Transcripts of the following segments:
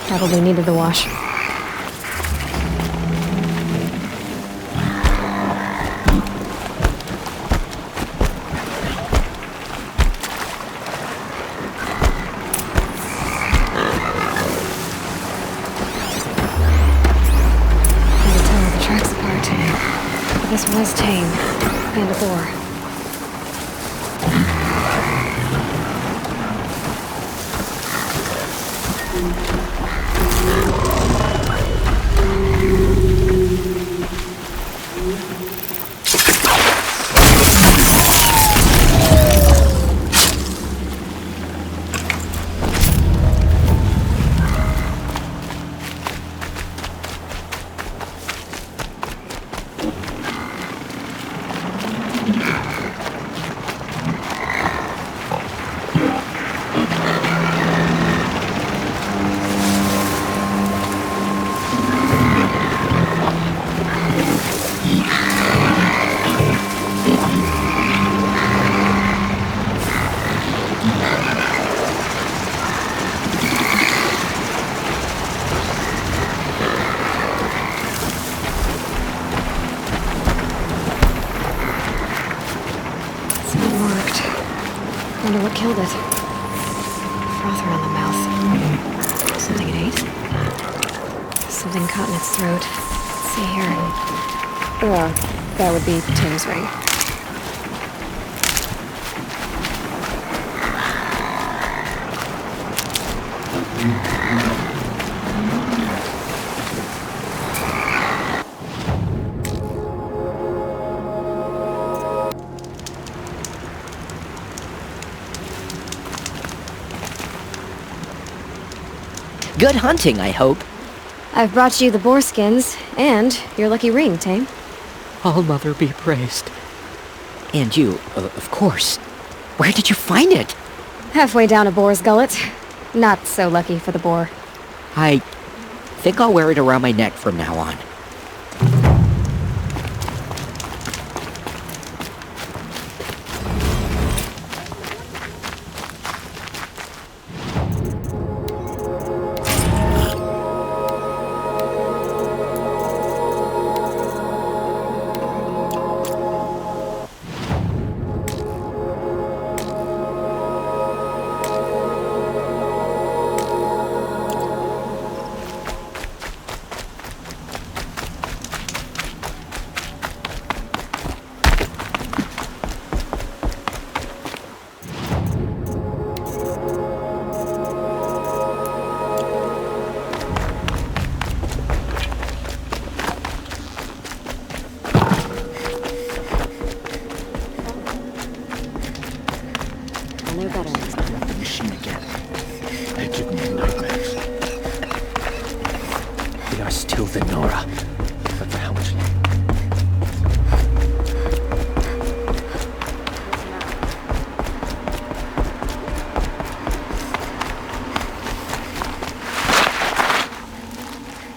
Probably needed the wash. This was tame, and a bore. Wonder what killed it. Froth around the mouth. Something it ate? Something caught in its throat. Let's see here. That would be Tim's ring. Good hunting, I hope. I've brought you the boar skins, and your lucky ring, Tame. All Mother be praised. And you, of course. Where did you find it? Halfway down a boar's gullet. Not so lucky for the boar. I think I'll wear it around my neck from now on.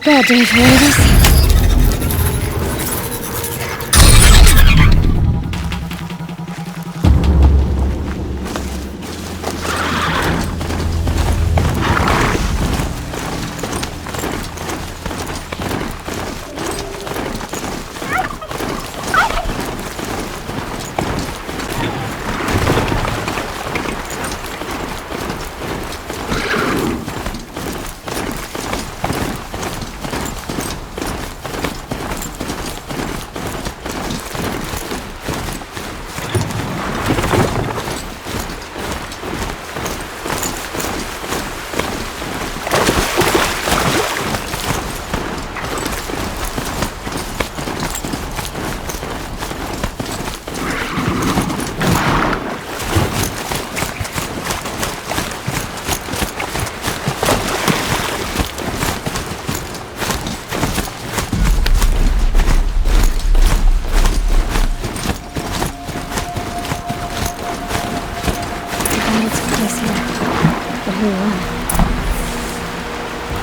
Bad day for all of us.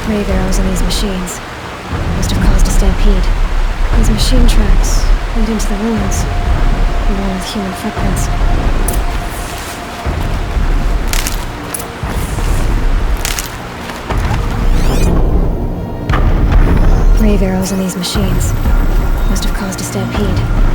Wave arrows in these machines must have caused a stampede. These machine tracks lead into the ruins, along with human footprints. grave arrows in these machines. Must have caused a stampede.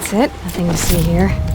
That's it. Nothing to see here.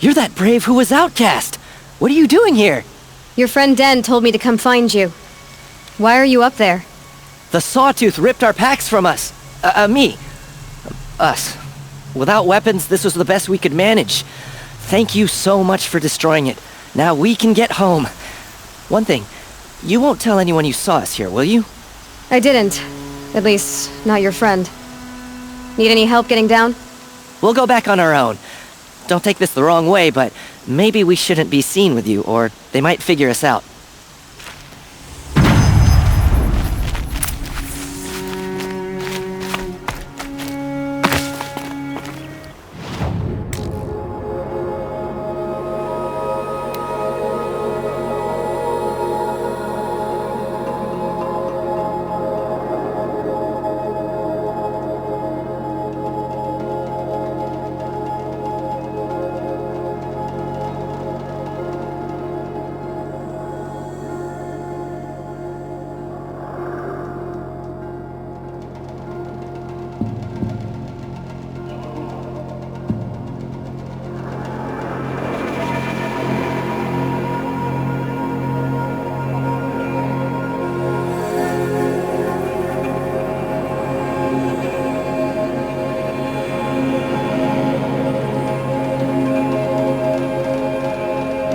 You're that brave who was outcast! What are you doing here? Your friend Den told me to come find you. Why are you up there? The Sawtooth ripped our packs from us. Me. Us. Without weapons, this was the best we could manage. Thank you so much for destroying it. Now we can get home. One thing, you won't tell anyone you saw us here, will you? I didn't. At least, not your friend. Need any help getting down? We'll go back on our own. Don't take this the wrong way, but maybe we shouldn't be seen with you, or they might figure us out.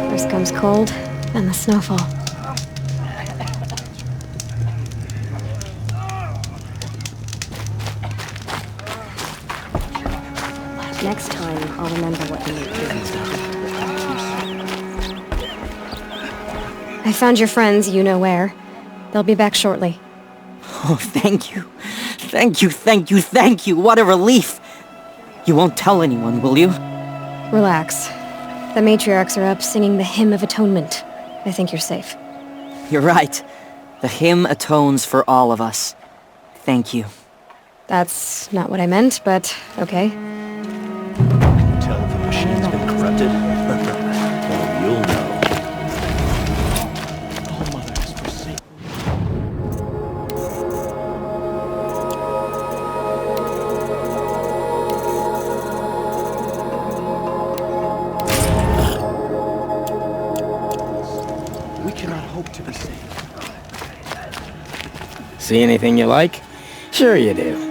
First comes cold, then the snowfall. Next time, I'll remember what you need to do. I found your friends, you know where. They'll be back shortly. Oh, thank you. Thank you, thank you, thank you. What a relief. You won't tell anyone, will you? Relax. The matriarchs are up singing the Hymn of Atonement. I think you're safe. You're right. The hymn atones for all of us. Thank you. That's not what I meant, but okay. Tell if the machine's been corrupted. Well, you'll know. Oh, Mother has forsaken. We cannot hope to be saved. See anything you like? Sure you do.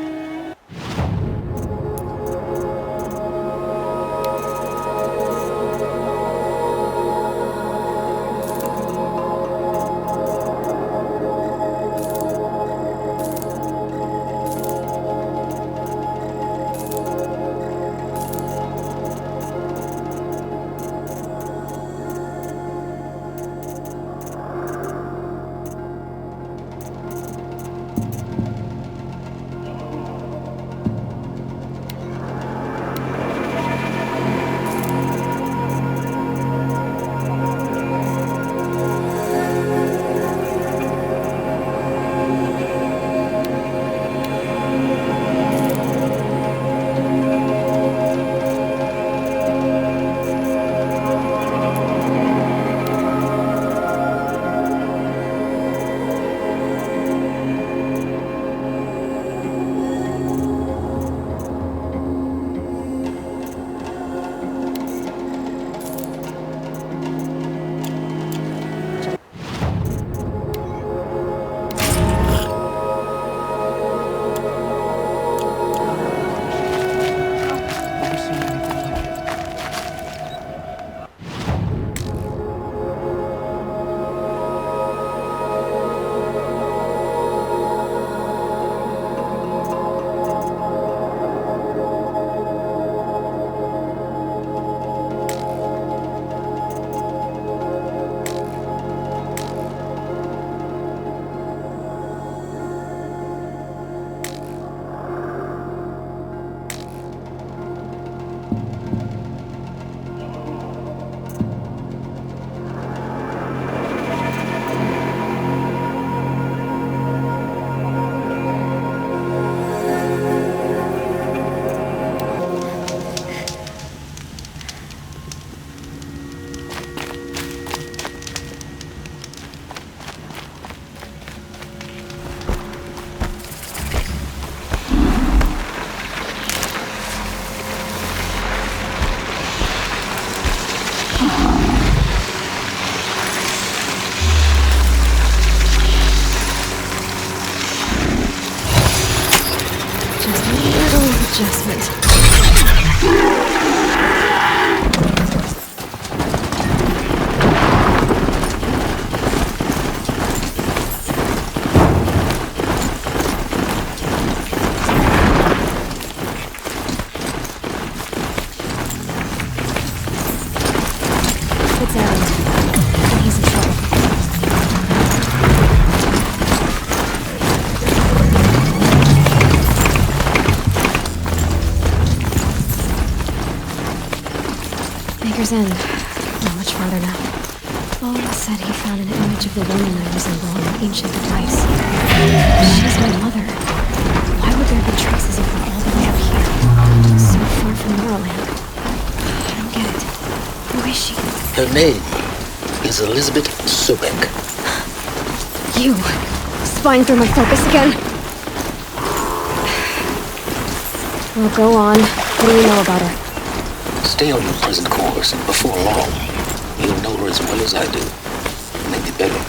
Just a little adjustment. It's Aaron. And he's in trouble. Baker's End. Not much farther now. Aloy said he found an image of the woman I resemble on an ancient device. She's my mother. Why would there be traces of her all the way up here? So far from Moorland. I don't get it. Who is she? Her name is Elizabeth Sobek. You! Spying through my focus again? Well, go on. What do you know about her? Stay on your present course, and before long, you'll know her as well as I do. Maybe better.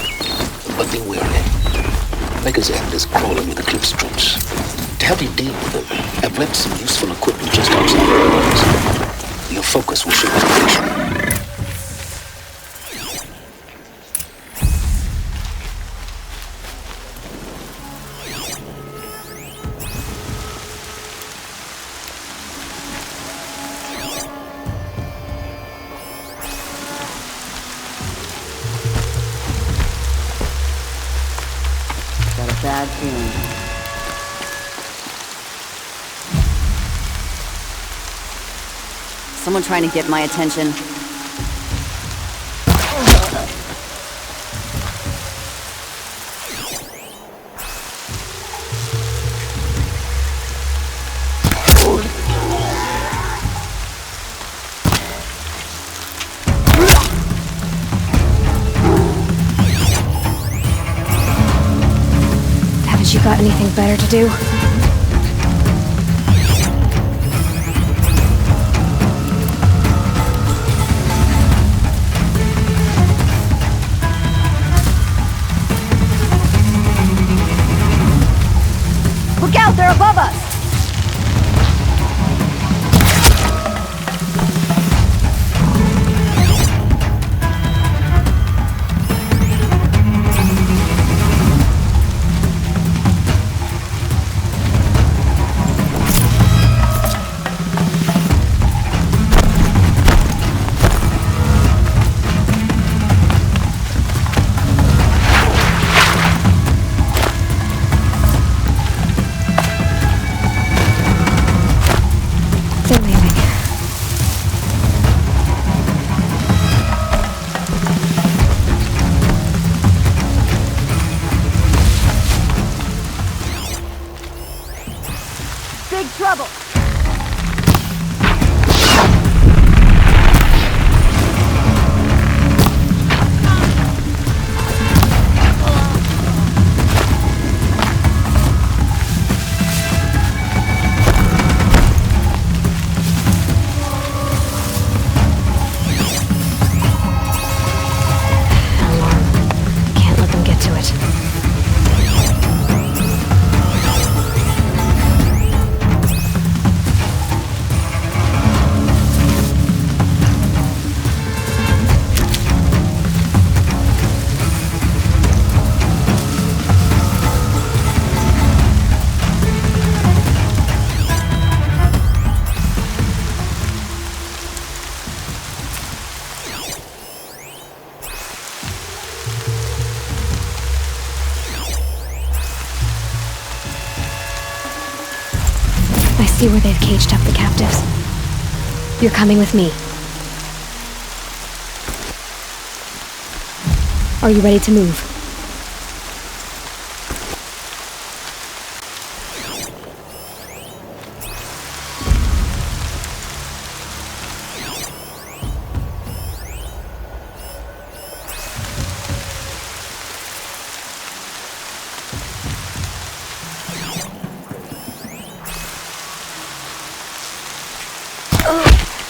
But be wary. Maker's End is crawling with eclipse troops. To help you deal with them, I've left some useful equipment just outside the walls. Your focus will show information. Bad feeling. Someone trying to get my attention. You got anything better to do? Look out, they're above us! They're leaving. Big trouble! Can't let them get to it. I see where they've caged up the captives. You're coming with me. Are you ready to move?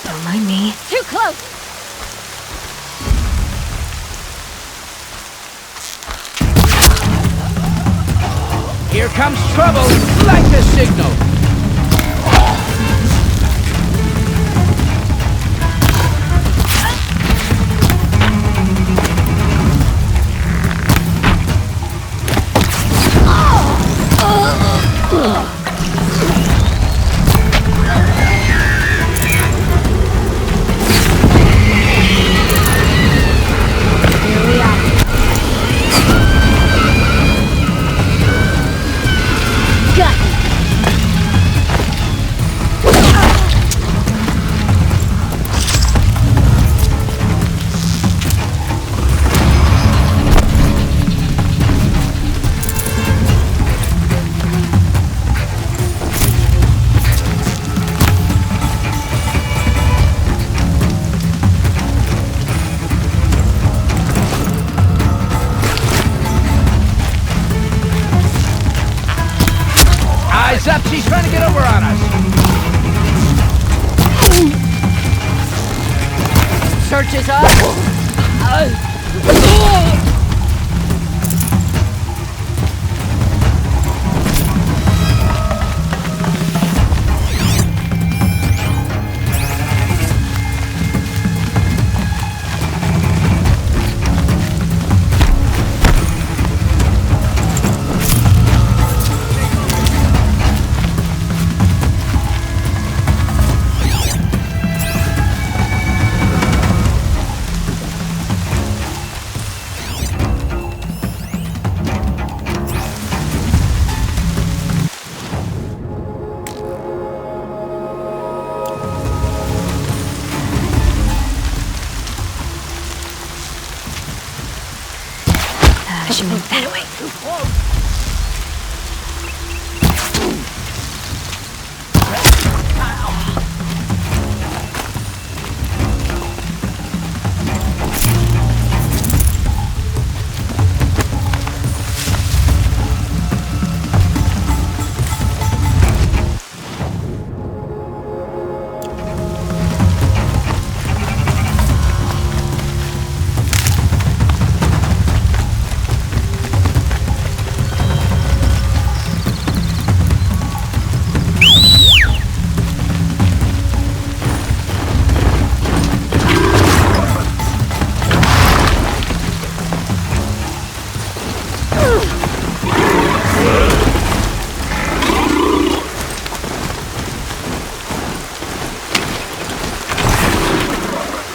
Don't mind me. Too close! Here comes trouble! Like the signal! Heads up, she's trying to get over on us. Search is up! I should move that way.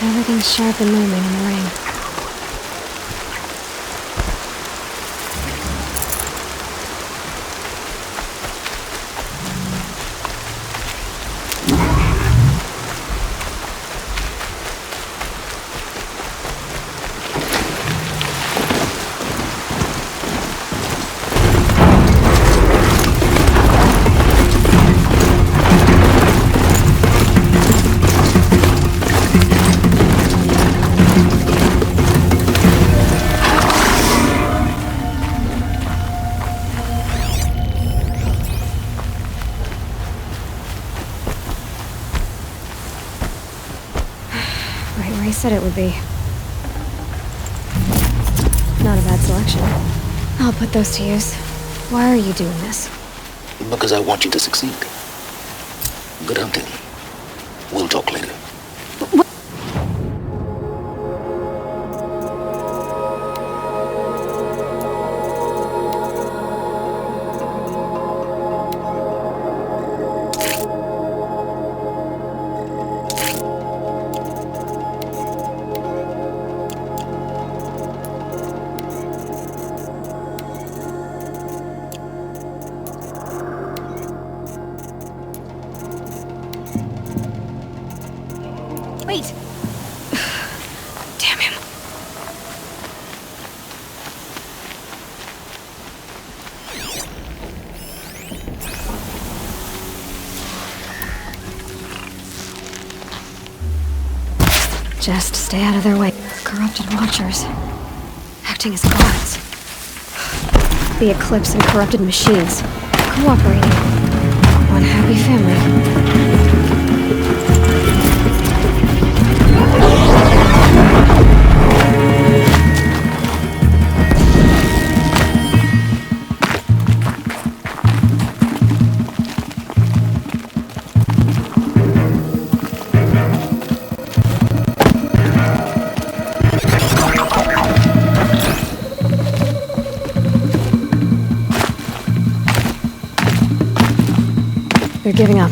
Everything's sharp and looming in the rain. Said it would be. Not a bad selection. I'll put those to use. Why are you doing this? Because I want you to succeed. Good hunting. We'll talk later. Wait! Damn him. Just stay out of their way. Corrupted watchers. Acting as guards. The Eclipse and corrupted machines. Cooperating. One happy family. They're giving up.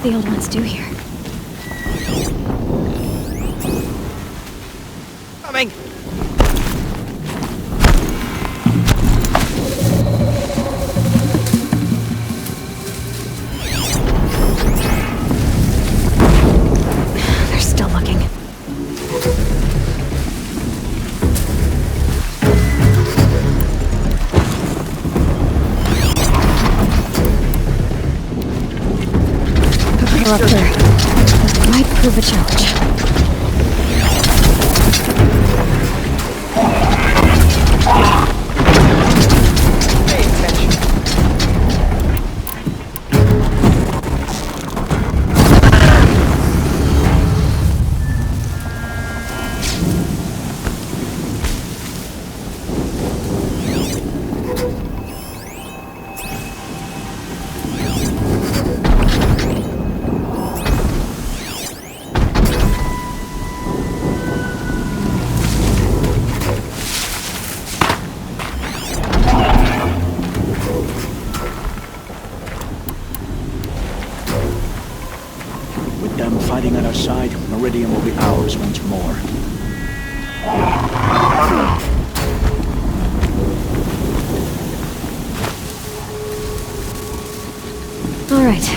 the old ones do here? Coming! They're still looking. Up there. This might prove a challenge. Pay attention. With them fighting at our side, Meridian will be ours once more. All right.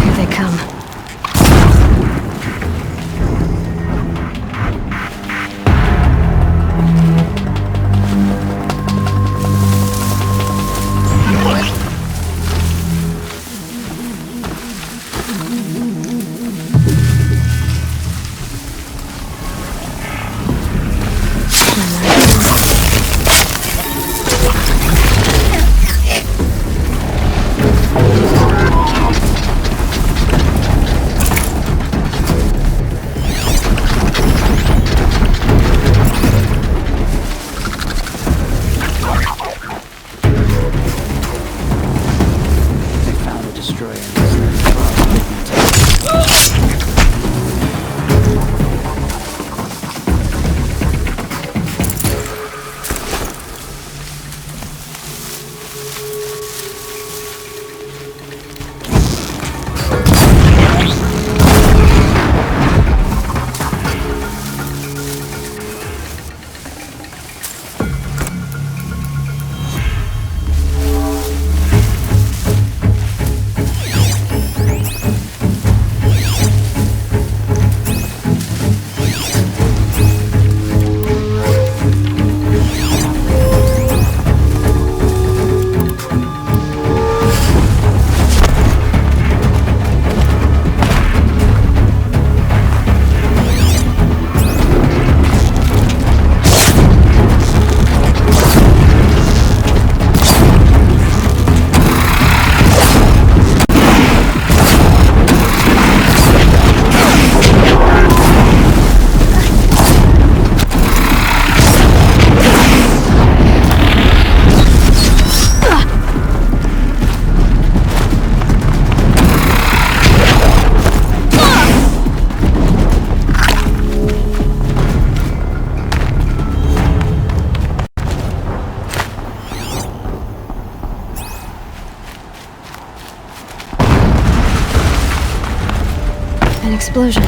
Here they come. They found a destroyer in this An explosion.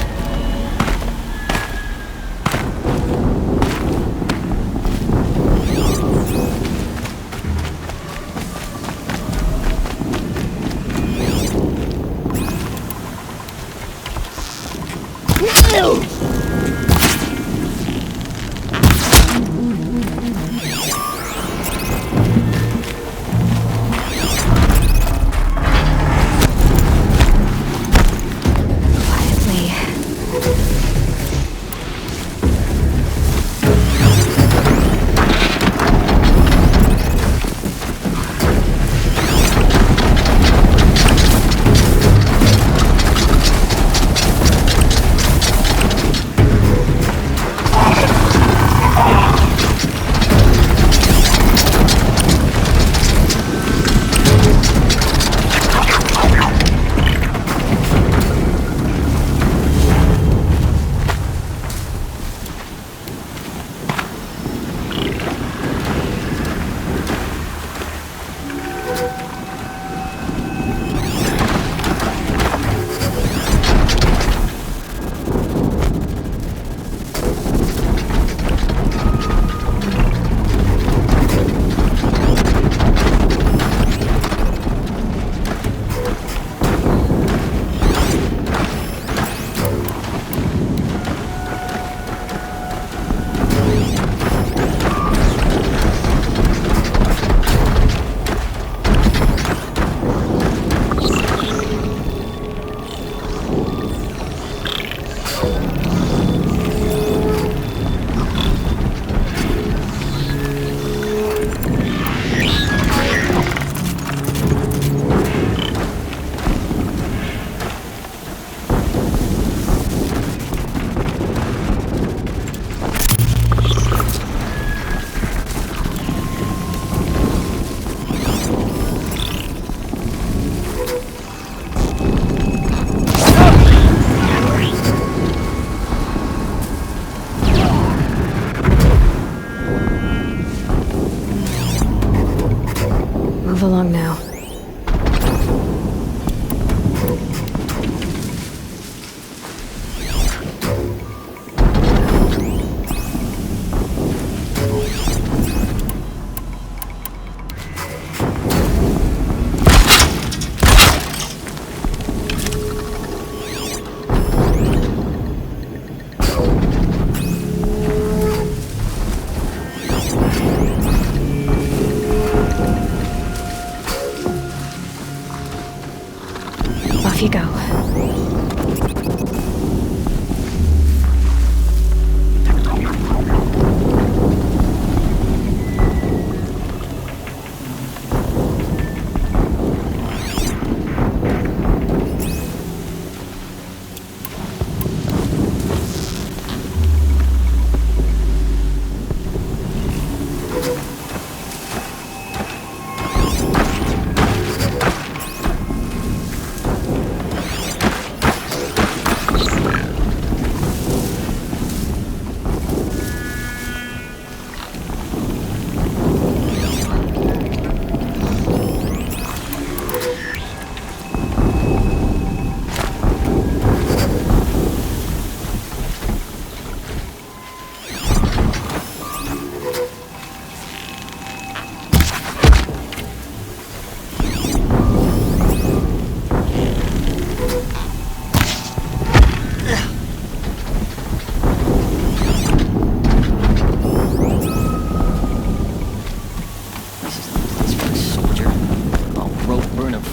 Off you go.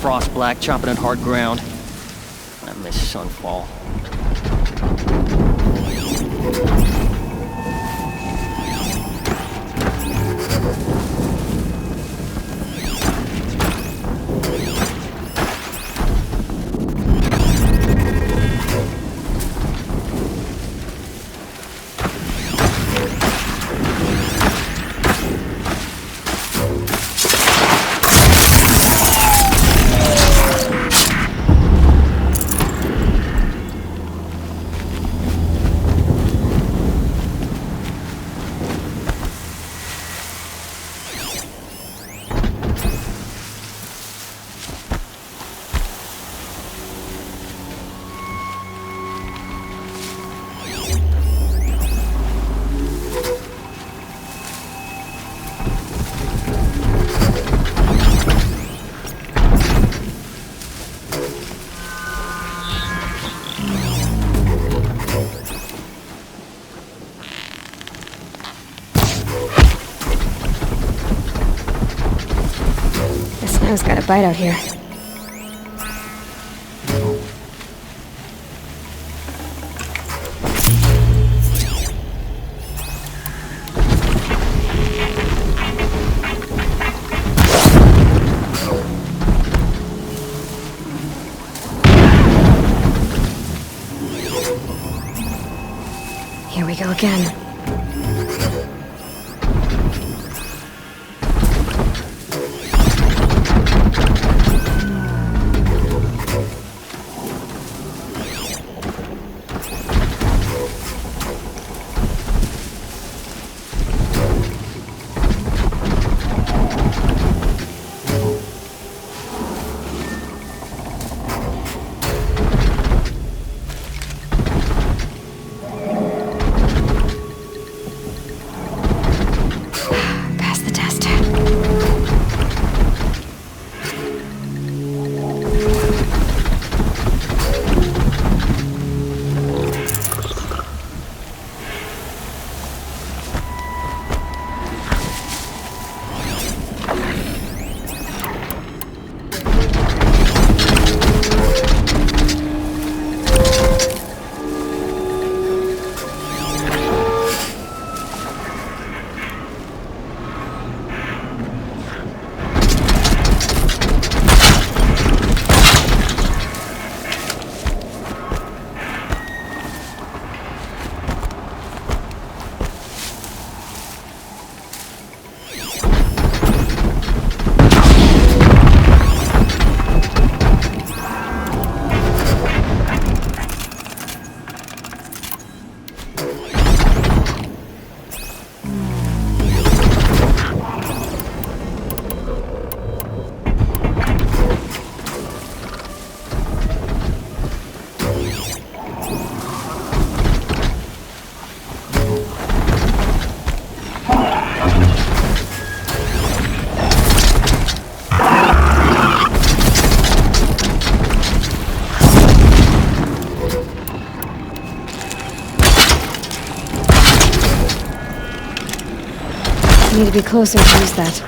Frost black, chopping at hard ground. I miss sunfall. Snow's got a bite out here. Here we go again. Need to be closer to use that.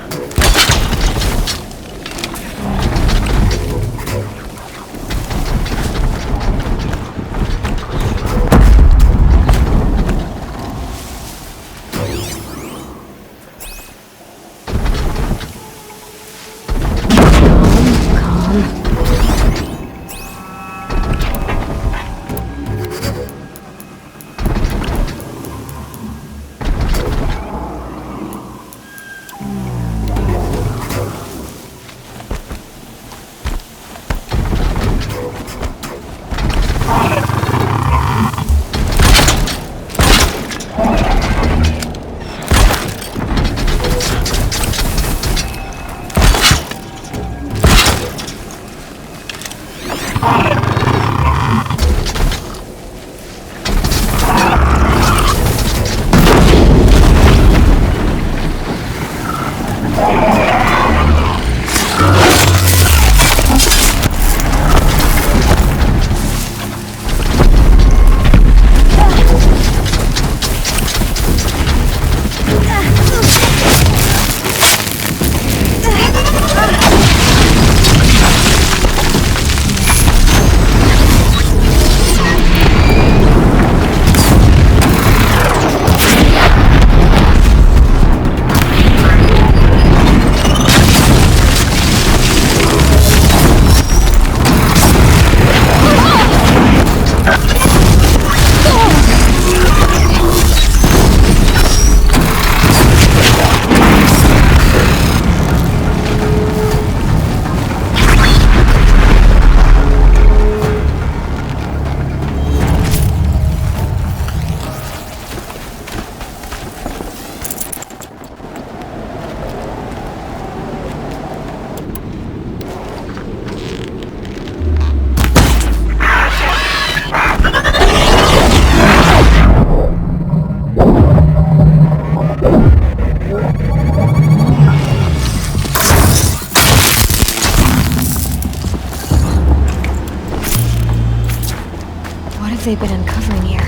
They've been uncovering here.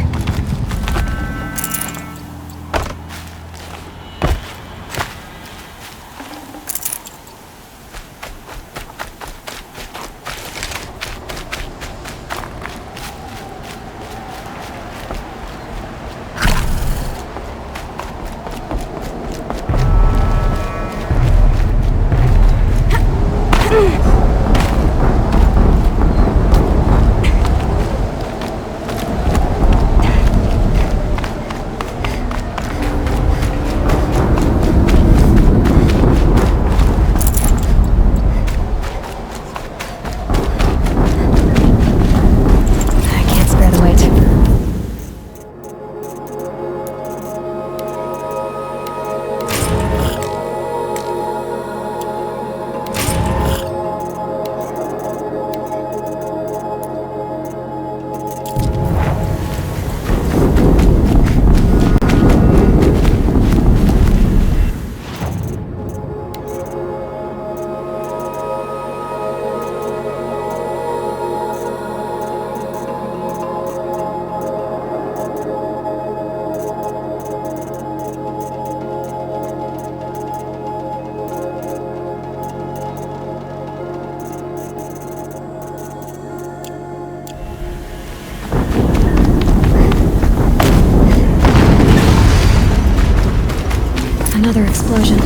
Another explosion.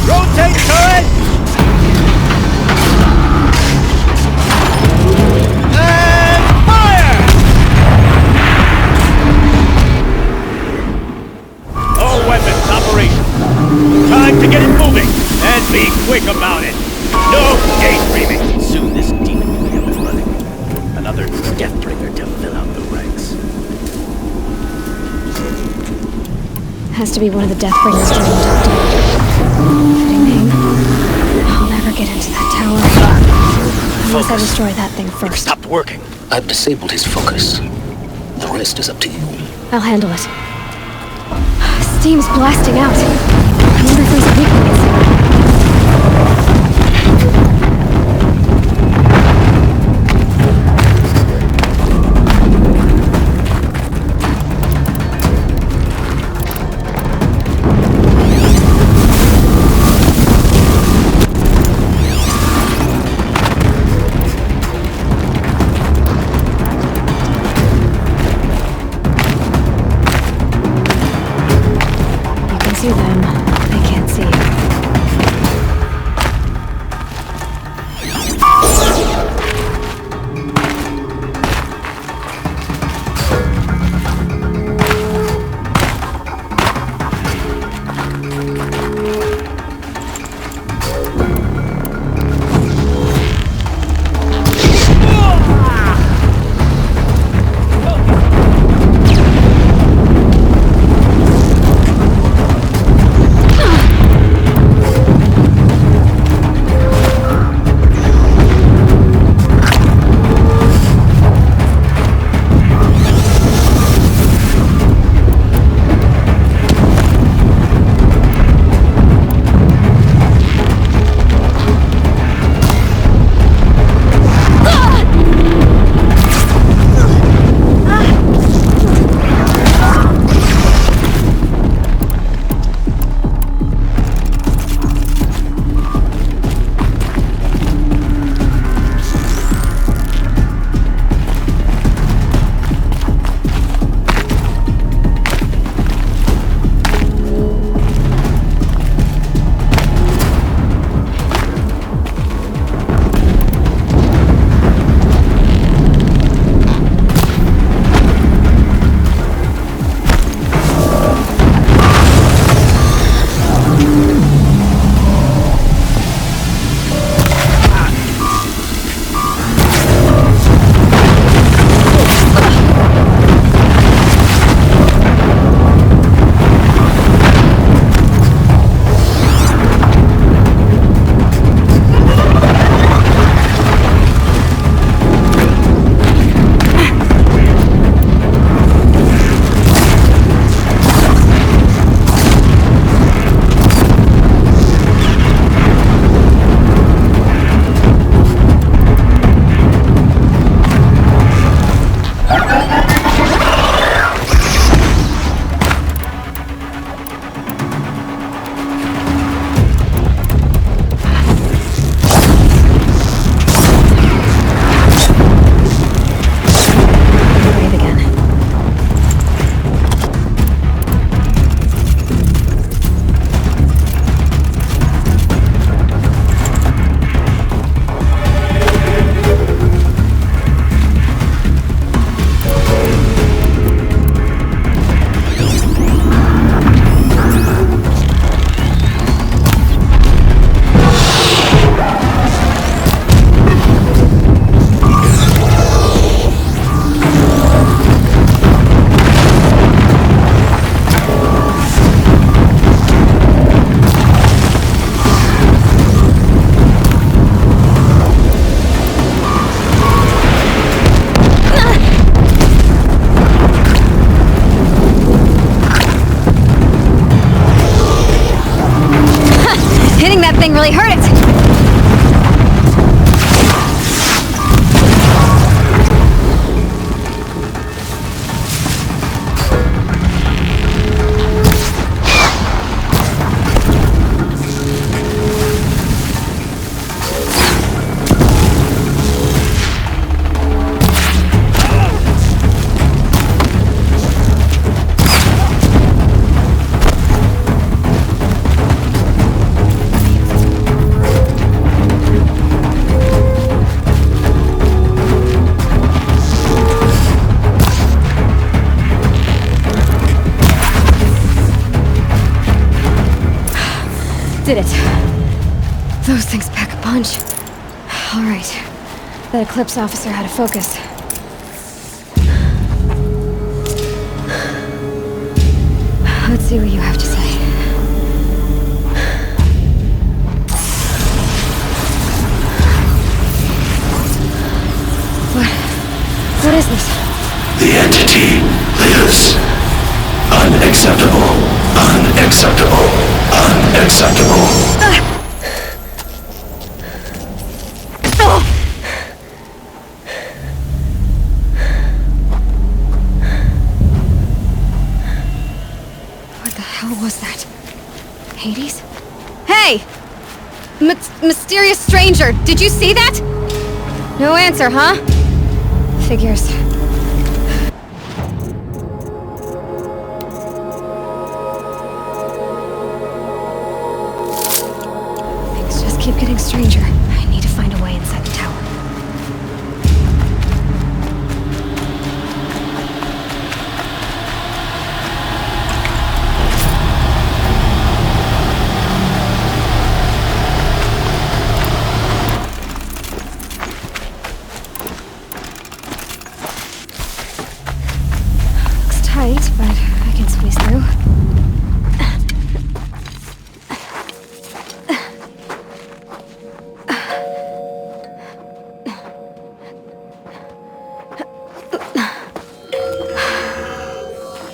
Rotate turret! And fire! All weapons operational. Time to get it moving, and be quick about it. No daydreaming. Soon this demon will be up and running. Another deathbringer to fill out the ranks. Has to be one of the Deathbringers during the update. Fitting name. I'll never get into that tower. Unless I destroy that thing first. Stopped working. I've disabled his focus. The rest is up to you. I'll handle it. Steam's blasting out. I wonder if there's a weakness. See them. They can't see you. Did it. Those things pack a punch. All right. That Eclipse officer had a focus. Let's see what you have to say. What is this? The entity lives. Unacceptable. Unacceptable. Unacceptable. What the hell was that? Hades? Hey! Mysterious stranger, did you see that? No answer, huh? Figures. Things just keep getting stranger. I need to find a way inside the tower. Tight, but I can squeeze through.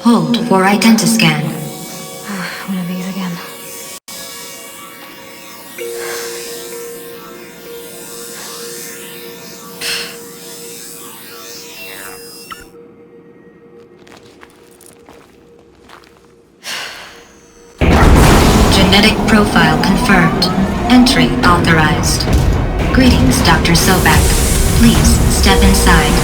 Hold for identiscan. One of these again. Genetic profile confirmed. Entry authorized. Greetings, Dr. Sobek. Please step inside.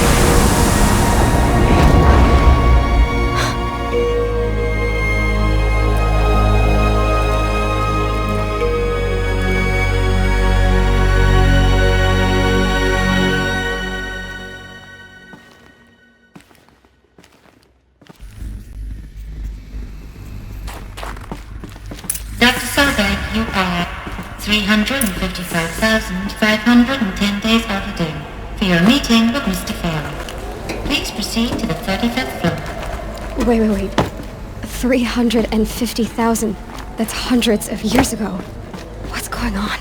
Dr. Sobek, you are 355,510 days overdue for your meeting with Mr. Farrell. Please proceed to the 35th floor. Wait. 350,000. That's hundreds of years ago. What's going on?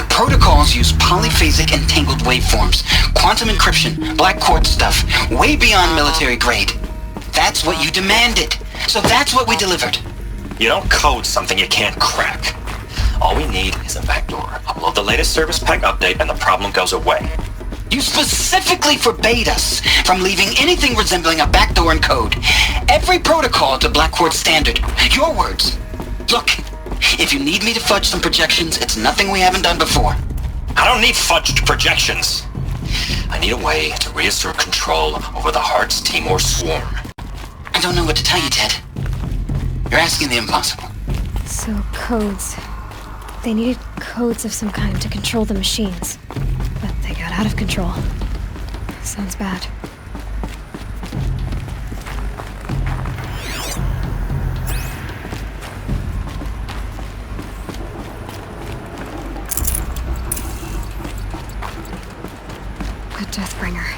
Protocols use polyphasic entangled waveforms, quantum encryption, black quartz stuff, way beyond military grade. That's what you demanded, so that's what we delivered. You don't code something you can't crack. All we need is a backdoor. Upload the latest service pack update and the problem goes away. You specifically forbade us from leaving anything resembling a backdoor in code. Every protocol to black quartz standard. Your words. Look. If you need me to fudge some projections, it's nothing we haven't done before. I don't need fudged projections. I need a way to reassert control over the Heart's Timor swarm. I don't know what to tell you, Ted. You're asking the impossible. So, codes. They needed codes of some kind to control the machines. But they got out of control. Sounds bad. Deathbringer.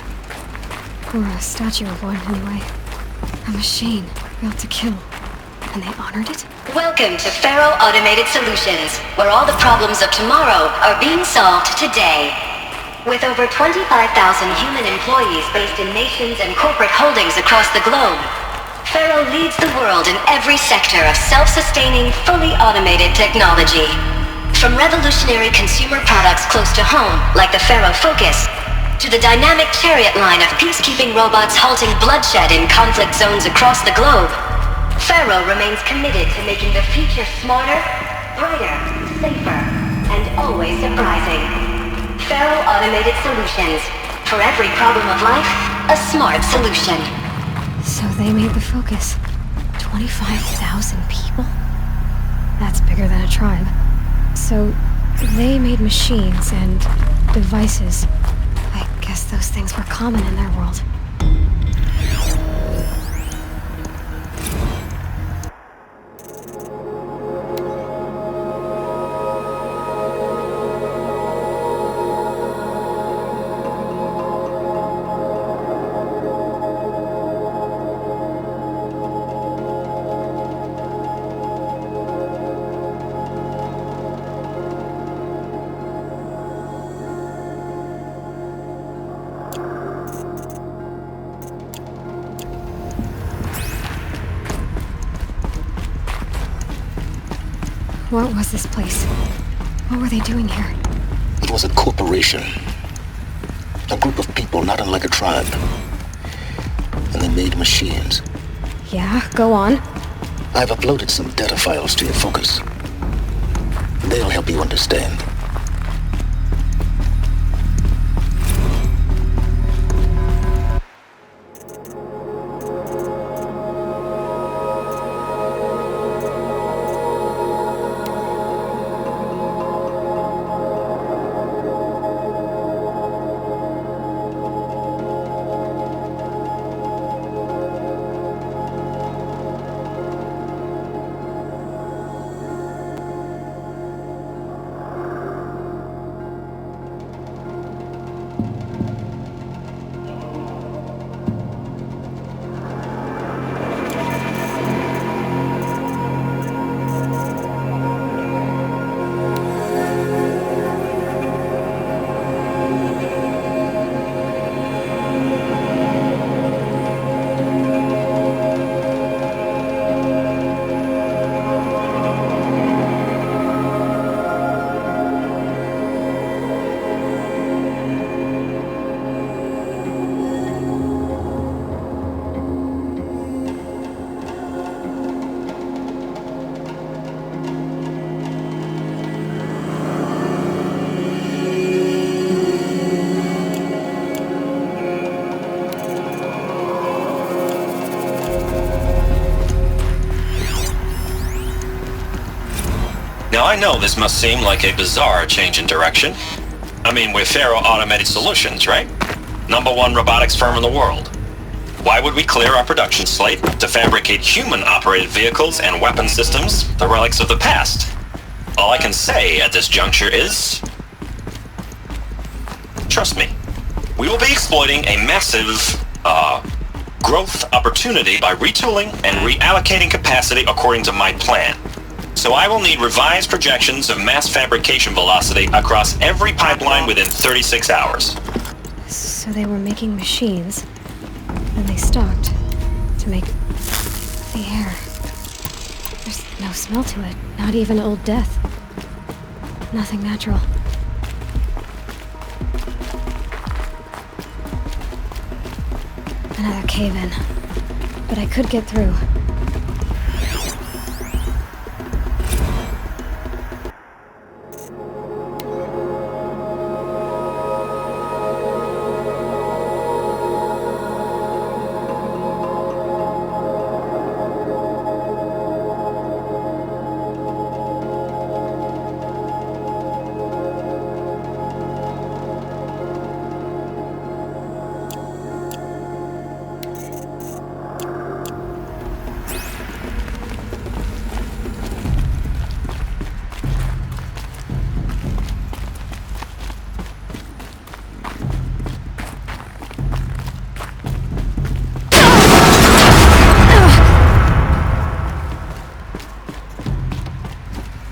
Or a statue of one, anyway. A machine built to kill. And they honored it? Welcome to Faro Automated Solutions, where all the problems of tomorrow are being solved today. With over 25,000 human employees based in nations and corporate holdings across the globe, Faro leads the world in every sector of self-sustaining, fully automated technology. From revolutionary consumer products close to home, like the Faro Focus, to the dynamic chariot line of peacekeeping robots halting bloodshed in conflict zones across the globe, Faro remains committed to making the future smarter, brighter, safer, and always surprising. Faro Automated Solutions. For every problem of life, a smart solution. So they made the Focus. 25,000 people? That's bigger than a tribe. So, they made machines and devices. I guess those things were common in their world. What was this place? What were they doing here? It was a corporation. A group of people not unlike a tribe. And they made machines. Yeah, go on. I've uploaded some data files to your focus. They'll help you understand. Now I know this must seem like a bizarre change in direction. I mean, we're Faro Automated Solutions, right? #1 robotics firm in the world. Why would we clear our production slate to fabricate human-operated vehicles and weapon systems, the relics of the past? All I can say at this juncture is... trust me. We will be exploiting a massive, growth opportunity by retooling and reallocating capacity according to my plan. So I will need revised projections of mass fabrication velocity across every pipeline within 36 hours. So they were making machines, and they stopped to make the air. There's no smell to it, not even Old Death. Nothing natural. Another cave-in, but I could get through.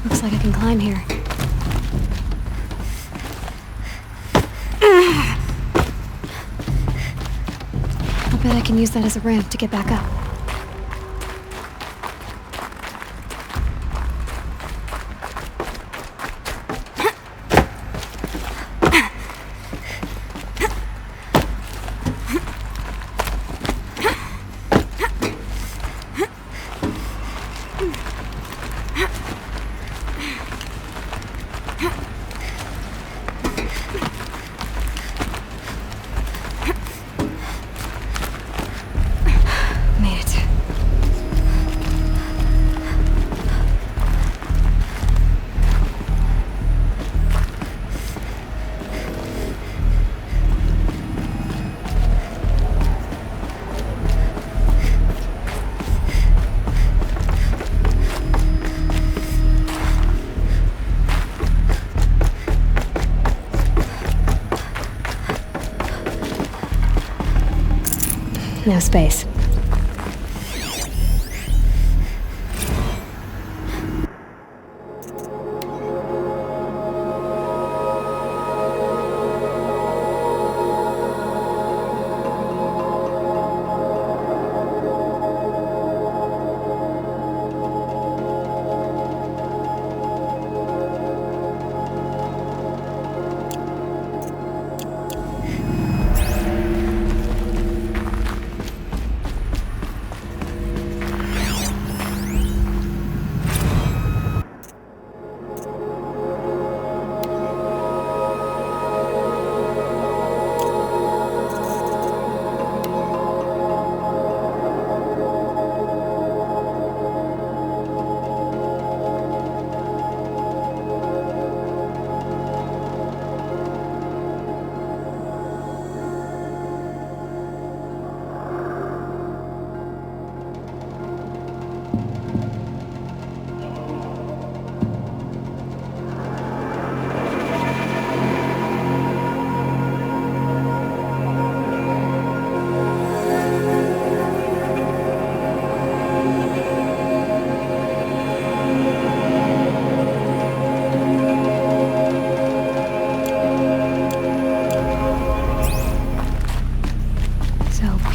Looks like I can climb here. I'll bet I can use that as a ramp to get back up. Made No space.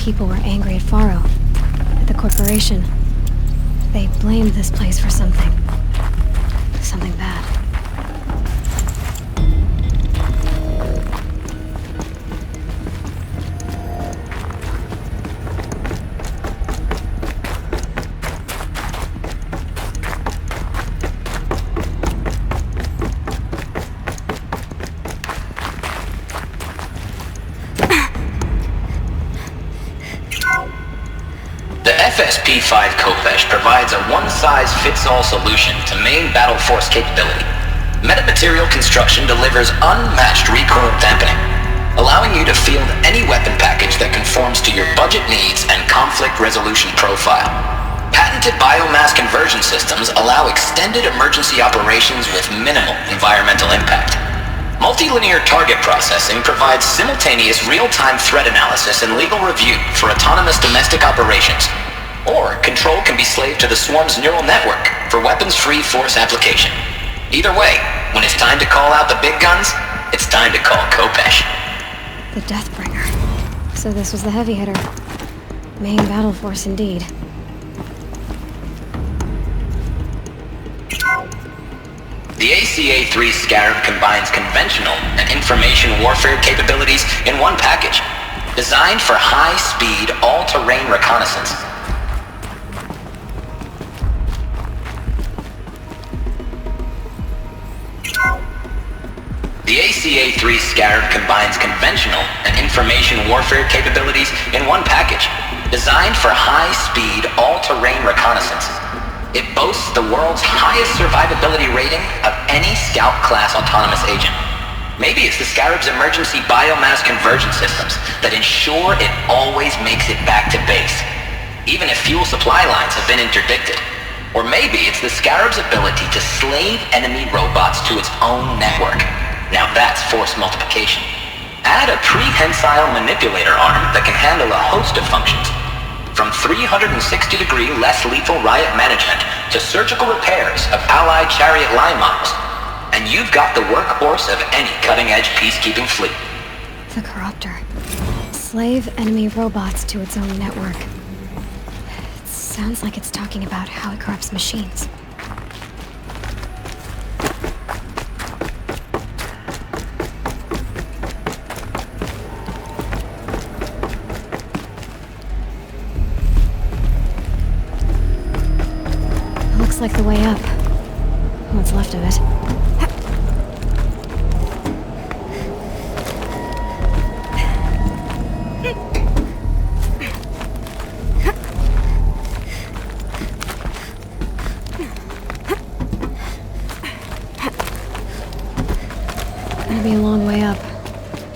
People were angry at Faro, at the corporation. They blamed this place for something. Something bad. FSP-5 Kopesh provides a one-size-fits-all solution to main battle force capability. Metamaterial construction delivers unmatched recoil dampening, allowing you to field any weapon package that conforms to your budget needs and conflict resolution profile. Patented biomass conversion systems allow extended emergency operations with minimal environmental impact. Multilinear target processing provides simultaneous real-time threat analysis and legal review for autonomous domestic operations. Or control can be slaved to the swarm's neural network for weapons-free force application. Either way, when it's time to call out the big guns, it's time to call Kopesh. The Deathbringer. So this was the heavy hitter. Main battle force indeed. The ACA-3 Scarab combines conventional and information warfare capabilities in one package, designed for high-speed, all-terrain reconnaissance. The ACA-3 Scarab combines conventional and information warfare capabilities in one package, designed for high-speed, all-terrain reconnaissance. It boasts the world's highest survivability rating of any Scout-class autonomous agent. Maybe it's the Scarab's emergency biomass conversion systems that ensure it always makes it back to base, even if fuel supply lines have been interdicted. Or maybe it's the Scarab's ability to slave enemy robots to its own network. Now that's force multiplication. Add a prehensile manipulator arm that can handle a host of functions, from 360-degree less lethal riot management to surgical repairs of Allied chariot line models, and you've got the workhorse of any cutting-edge peacekeeping fleet. The Corruptor. Slave enemy robots to its own network. It sounds like it's talking about how it corrupts machines. Looks like the way up. What's left of it. Gonna be a long way up.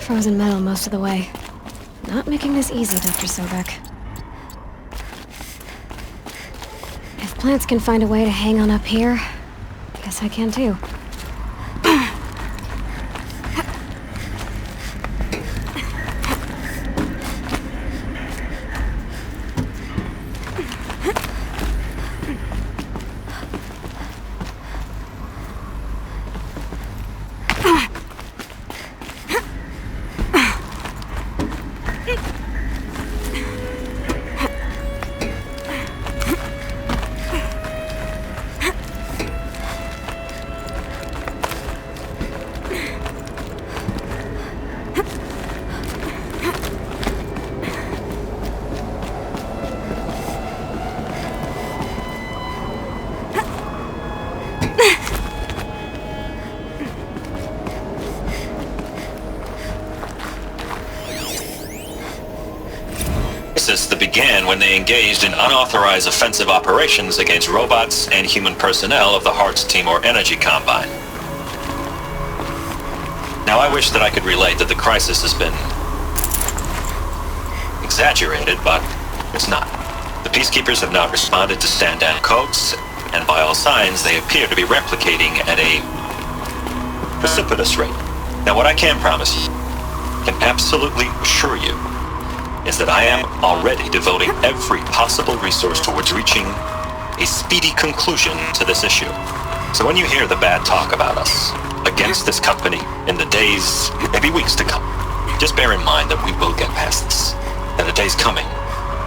Frozen metal most of the way. Not making this easy, Dr. Sobek. If plants can find a way to hang on up here, guess I can too. crisis that began when they engaged in unauthorized offensive operations against robots and human personnel of the Hearts Timor Energy Combine. Now, I wish that I could relate that the crisis has been exaggerated, but it's not. The Peacekeepers have not responded to stand-down codes, and by all signs, they appear to be replicating at a precipitous rate. Now, what I can promise you, can absolutely assure you, is that I am already devoting every possible resource towards reaching a speedy conclusion to this issue. So when you hear the bad talk about us against this company in the days, maybe weeks to come, just bear in mind that we will get past this. And a day's coming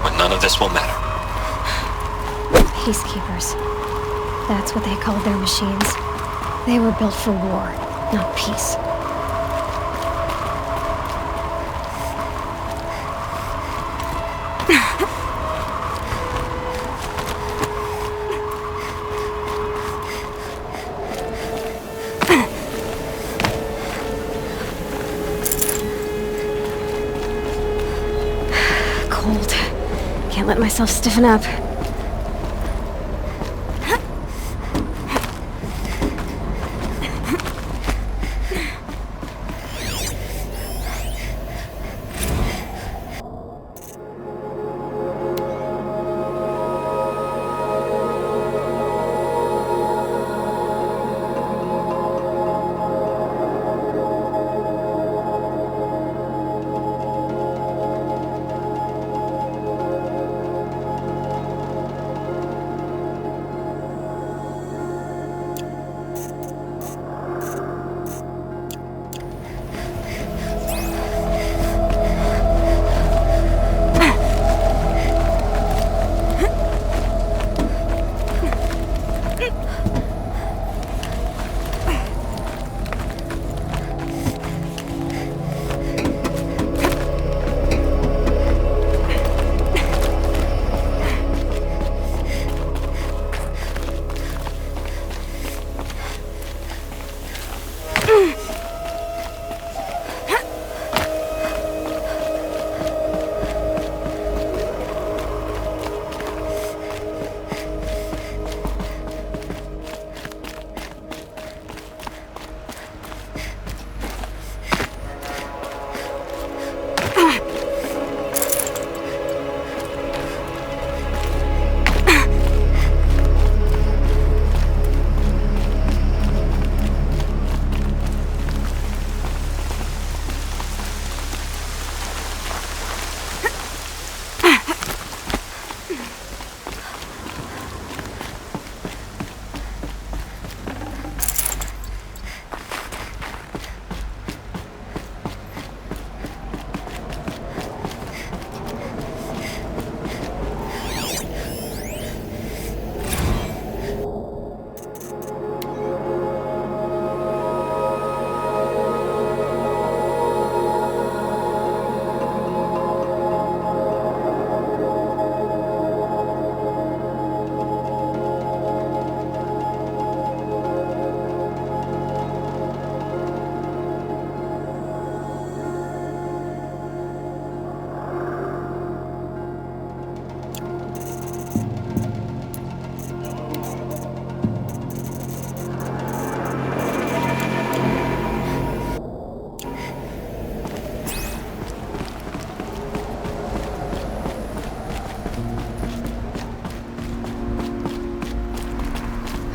when none of this will matter. Peacekeepers. That's what they called their machines. They were built for war, not peace. Cold. Can't let myself stiffen up.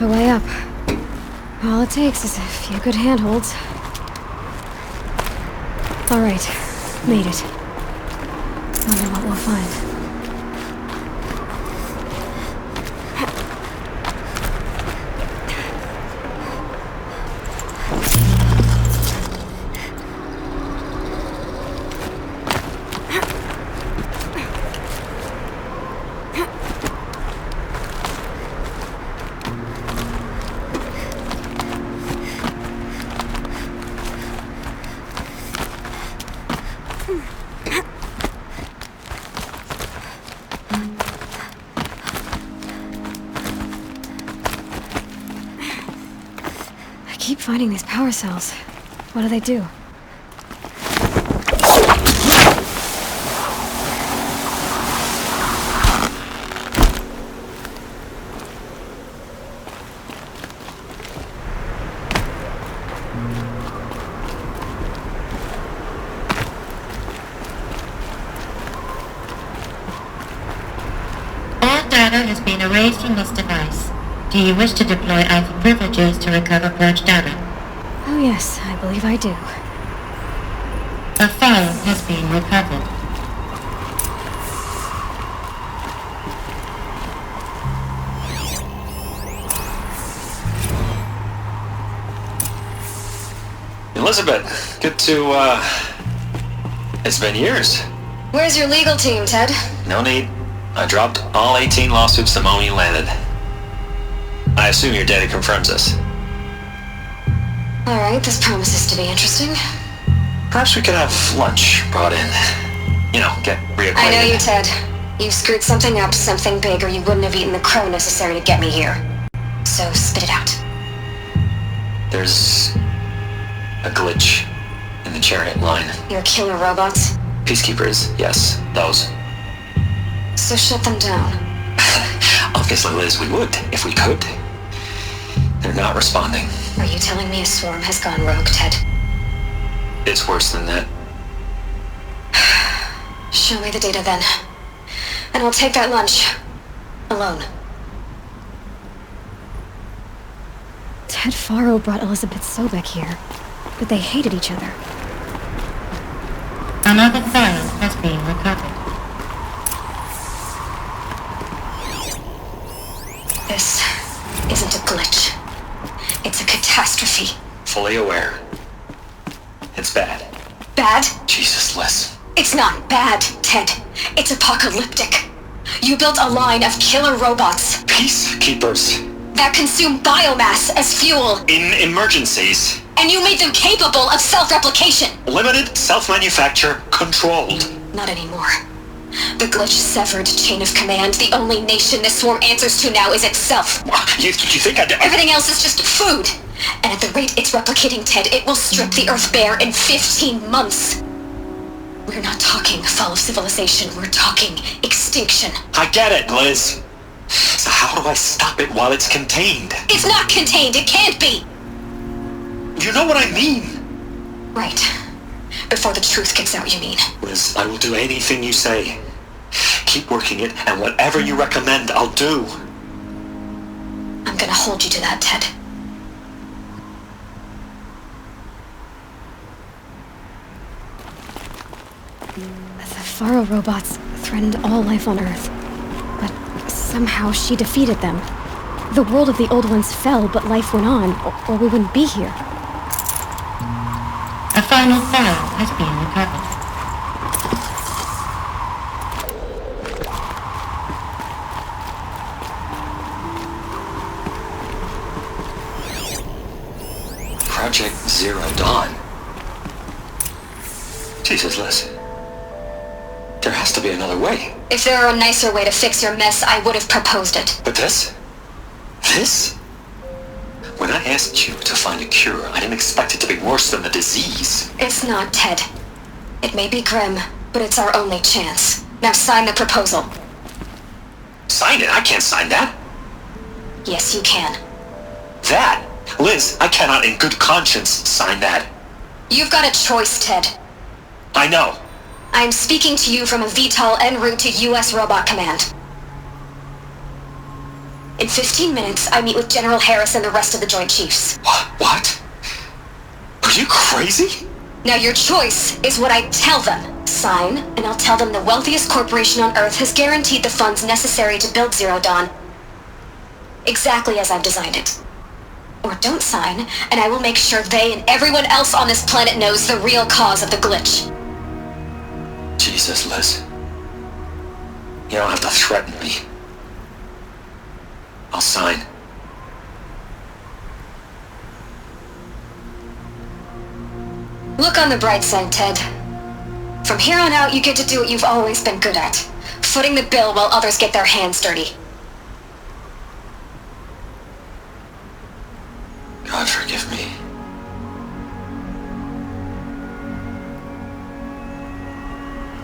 A way up. All it takes is a few good handholds. All right, made it. Wonder what we'll find. I keep finding these power cells. What do they do? data has been erased from this device. Do you wish to deploy Alpha privileges to recover purged data? Oh yes, I believe I do. A file has been recovered. Elizabeth, good to, it's been years. Where's your legal team, Ted? No need. I dropped all 18 lawsuits the moment you landed. I assume your data confirms this. Alright, this promises to be interesting. Perhaps we could have lunch brought in. You know, get reacquainted. I know you, Ted. You screwed something up, something big, or you wouldn't have eaten the crow necessary to get me here. So, spit it out. There's a glitch in the chariot line. Your killer robots? Peacekeepers, yes, those. So shut them down. Obviously, Liz, we would, if we could. They're not responding. Are you telling me a swarm has gone rogue, Ted? It's worse than that. Show me the data then. And I'll take that lunch. Alone. Ted Faro brought Elizabeth Sobek here, but they hated each other. Another file has been recovered. This isn't a glitch. It's a catastrophe. Fully aware. It's bad. Bad? Jesus, Liz. It's not bad, Ted. It's apocalyptic. You built a line of killer robots. Peacekeepers. That consume biomass as fuel. In emergencies. And you made them capable of self-replication. Limited, self-manufacture, controlled. Not anymore. The glitch severed chain of command. The only nation this swarm answers to now is itself. You think I did? Everything else is just food. And at the rate it's replicating, Ted, it will strip the Earth bare in 15 months. We're not talking fall of civilization. We're talking extinction. I get it, Liz. So how do I stop it while it's contained? It's not contained. It can't be. You know what I mean. Right. Before the truth gets out, you mean? Liz, I will do anything you say. Keep working it, and whatever you recommend, I'll do. I'm gonna hold you to that, Ted. The Faro robots threatened all life on Earth, but somehow she defeated them. The world of the old ones fell, but life went on, or we wouldn't be here. A final file has been recovered. Project Zero Dawn. Jesus, Liz. There has to be another way. If there were a nicer way to fix your mess, I would have proposed it. But this? This? When I asked you to find a cure, I didn't expect it to be worse than the disease. It's not, Ted. It may be grim, but it's our only chance. Now sign the proposal. Sign it? I can't sign that. Yes, you can. That? Liz, I cannot in good conscience sign that. You've got a choice, Ted. I know. I'm speaking to you from a VTOL en route to U.S. Robot Command. In 15 minutes, I meet with General Harris and the rest of the Joint Chiefs. What? Are you crazy? Now your choice is what I tell them. Sign, and I'll tell them the wealthiest corporation on Earth has guaranteed the funds necessary to build Zero Dawn. Exactly as I've designed it. Or don't sign, and I will make sure they and everyone else on this planet knows the real cause of the glitch. Jesus, Liz. You don't have to threaten me. I'll sign. Look on the bright side, Ted. From here on out, you get to do what you've always been good at. Footing the bill while others get their hands dirty. God forgive me.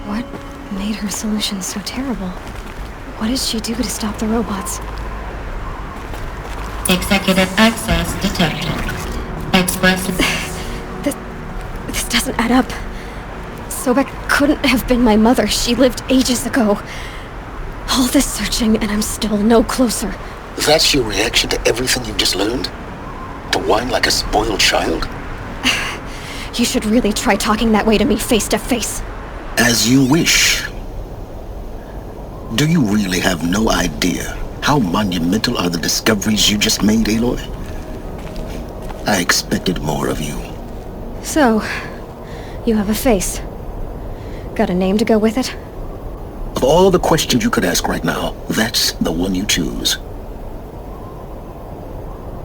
What made her solution so terrible? What did she do to stop the robots? Executive access detected. Expressive. This doesn't add up. Sobek couldn't have been my mother. She lived ages ago. All this searching and I'm still no closer. That's your reaction to everything you've just learned? To whine like a spoiled child? You should really try talking that way to me face to face. As you wish. Do you really have no idea how monumental are the discoveries you just made, Aloy? I expected more of you. So, you have a face. Got a name to go with it? Of all the questions you could ask right now, that's the one you choose.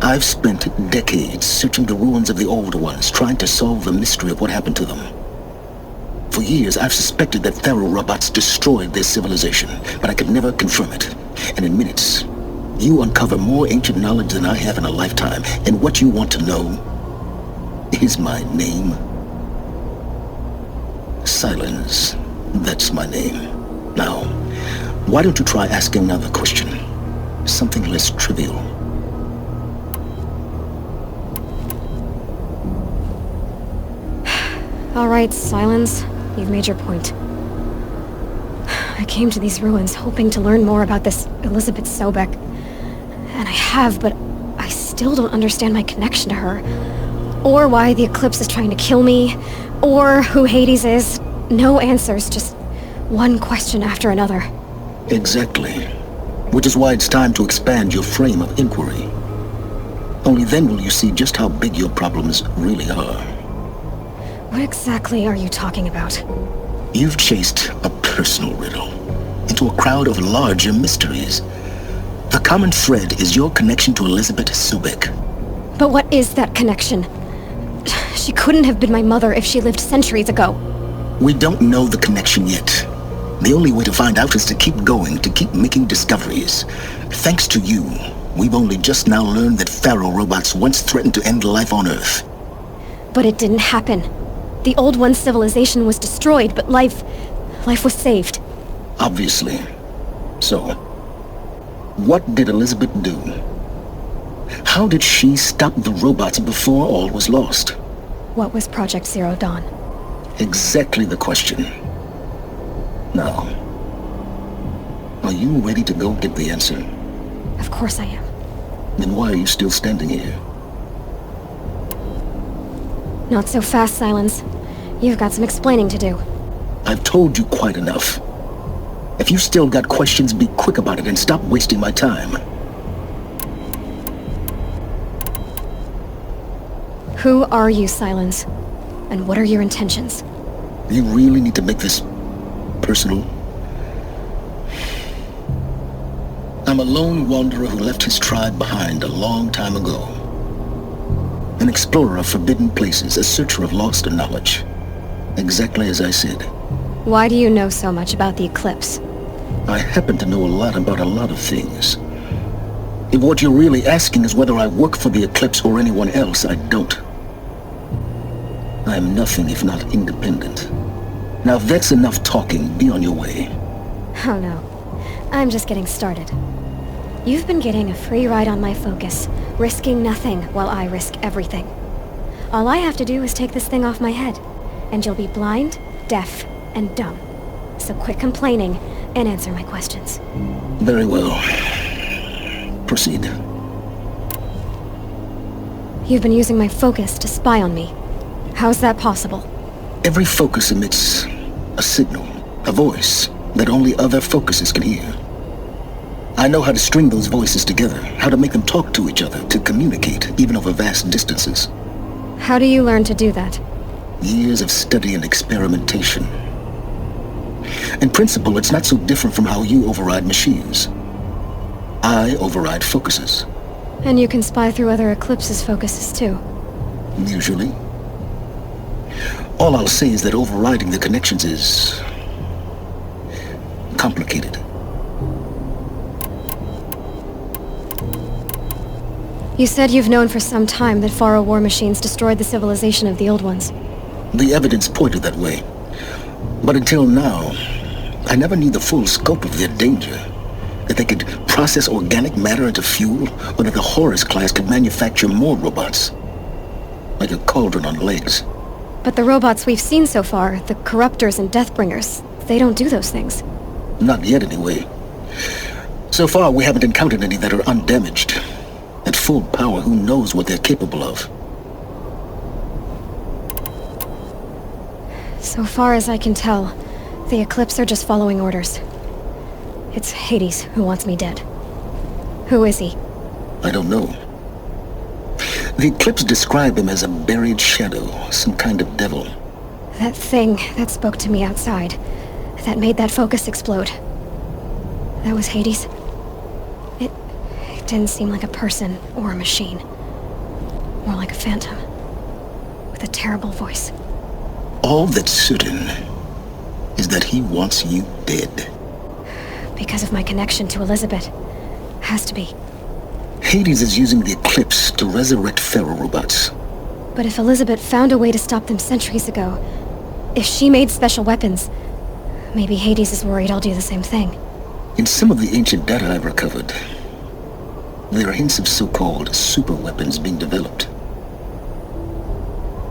I've spent decades searching the ruins of the old ones, trying to solve the mystery of what happened to them. For years, I've suspected that Pharaoh robots destroyed their civilization, but I could never confirm it. And in minutes, you uncover more ancient knowledge than I have in a lifetime, and what you want to know is my name. Silence. That's my name. Now, why don't you try asking another question? Something less trivial. All right, Silence. You've made your point. I came to these ruins hoping to learn more about this Elizabeth Sobek. And I have, but I still don't understand my connection to her. Or why the Eclipse is trying to kill me. Or who Hades is. No answers, just one question after another. Exactly. Which is why it's time to expand your frame of inquiry. Only then will you see just how big your problems really are. What exactly are you talking about? You've chased a personal riddle into a crowd of larger mysteries. The common thread is your connection to Elizabeth Sobek. But what is that connection? She couldn't have been my mother if she lived centuries ago. We don't know the connection yet. The only way to find out is to keep going, to keep making discoveries. Thanks to you, we've only just now learned that Pharaoh robots once threatened to end life on Earth. But it didn't happen. The Old One's civilization was destroyed, but life was saved. Obviously. So, what did Elizabeth do? How did she stop the robots before all was lost? What was Project Zero Dawn? Exactly the question. Now, are you ready to go get the answer? Of course I am. Then why are you still standing here? Not so fast, Silence. You've got some explaining to do. I've told you quite enough. If you still got questions, be quick about it and stop wasting my time. Who are you, Silence? And what are your intentions? You really need to make this personal? I'm a lone wanderer who left his tribe behind a long time ago. An explorer of forbidden places, a searcher of lost knowledge. Exactly as I said. Why do you know so much about the Eclipse? I happen to know a lot about a lot of things. If what you're really asking is whether I work for the Eclipse or anyone else, I don't. I'm nothing if not independent. Now if that's enough talking, be on your way. Oh no. I'm just getting started. You've been getting a free ride on my focus, risking nothing while I risk everything. All I have to do is take this thing off my head, and you'll be blind, deaf, and dumb. So quit complaining and answer my questions. Very well. Proceed. You've been using my focus to spy on me. How's that possible? Every focus emits a signal, a voice, that only other focuses can hear. I know how to string those voices together, how to make them talk to each other, to communicate, even over vast distances. How do you learn to do that? Years of study and experimentation. In principle, it's not so different from how you override machines. I override focuses. And you can spy through other Eclipse's focuses too. Usually. All I'll say is that overriding the connections is complicated. You said you've known for some time that Pharaoh war machines destroyed the civilization of the Old Ones. The evidence pointed that way. But until now, I never knew the full scope of their danger. That they could process organic matter into fuel, or that the Horus class could manufacture more robots. Like a cauldron on legs. But the robots we've seen so far, the Corruptors and Deathbringers, they don't do those things. Not yet, anyway. So far, we haven't encountered any that are undamaged. At full power, who knows what they're capable of? So far as I can tell, the Eclipse are just following orders. It's Hades who wants me dead. Who is he? I don't know. The Eclipse describe him as a buried shadow, some kind of devil. That thing that spoke to me outside, that made that focus explode. That was Hades? It didn't seem like a person or a machine. More like a phantom. With a terrible voice. All that's certain is that he wants you dead. Because of my connection to Elizabeth. Has to be. Hades is using the Eclipse to resurrect Pharaoh robots. But if Elizabeth found a way to stop them centuries ago, if she made special weapons, maybe Hades is worried I'll do the same thing. In some of the ancient data I've recovered, there are hints of so-called super weapons being developed.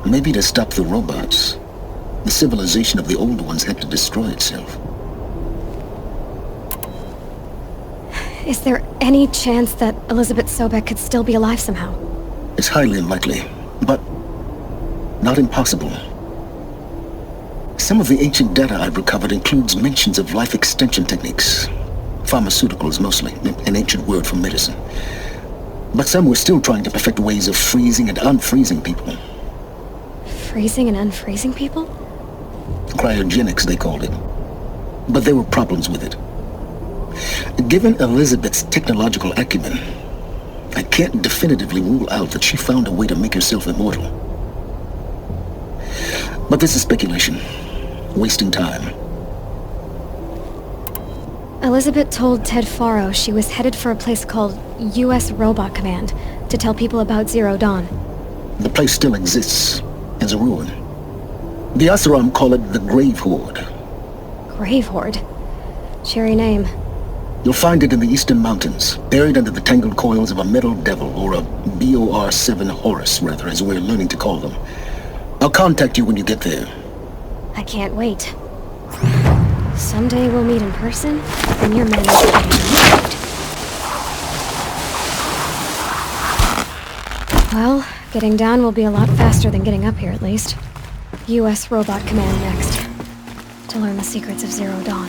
Maybe to stop the robots, the civilization of the old ones had to destroy itself. Is there any chance that Elizabeth Sobek could still be alive somehow? It's highly unlikely, but not impossible. Some of the ancient data I've recovered includes mentions of life extension techniques. Pharmaceuticals mostly, an ancient word for medicine. But some were still trying to perfect ways of freezing and unfreezing people. Freezing and unfreezing people? Cryogenics, they called it. But there were problems with it. Given Elizabeth's technological acumen, I can't definitively rule out that she found a way to make herself immortal. But this is speculation. Wasting time. Elizabeth told Ted Faro she was headed for a place called U.S. Robot Command to tell people about Zero Dawn. The place still exists as a ruin. The Asaram call it the Grave Horde. Grave Horde? Cheery name. You'll find it in the eastern mountains, buried under the tangled coils of a metal devil, or a BOR-7 Horus, rather, as we're learning to call them. I'll contact you when you get there. I can't wait. Someday we'll meet in person, and your men will be getting moved. Well, getting down will be a lot faster than getting up here, at least. U.S. Robot Command next. To learn the secrets of Zero Dawn.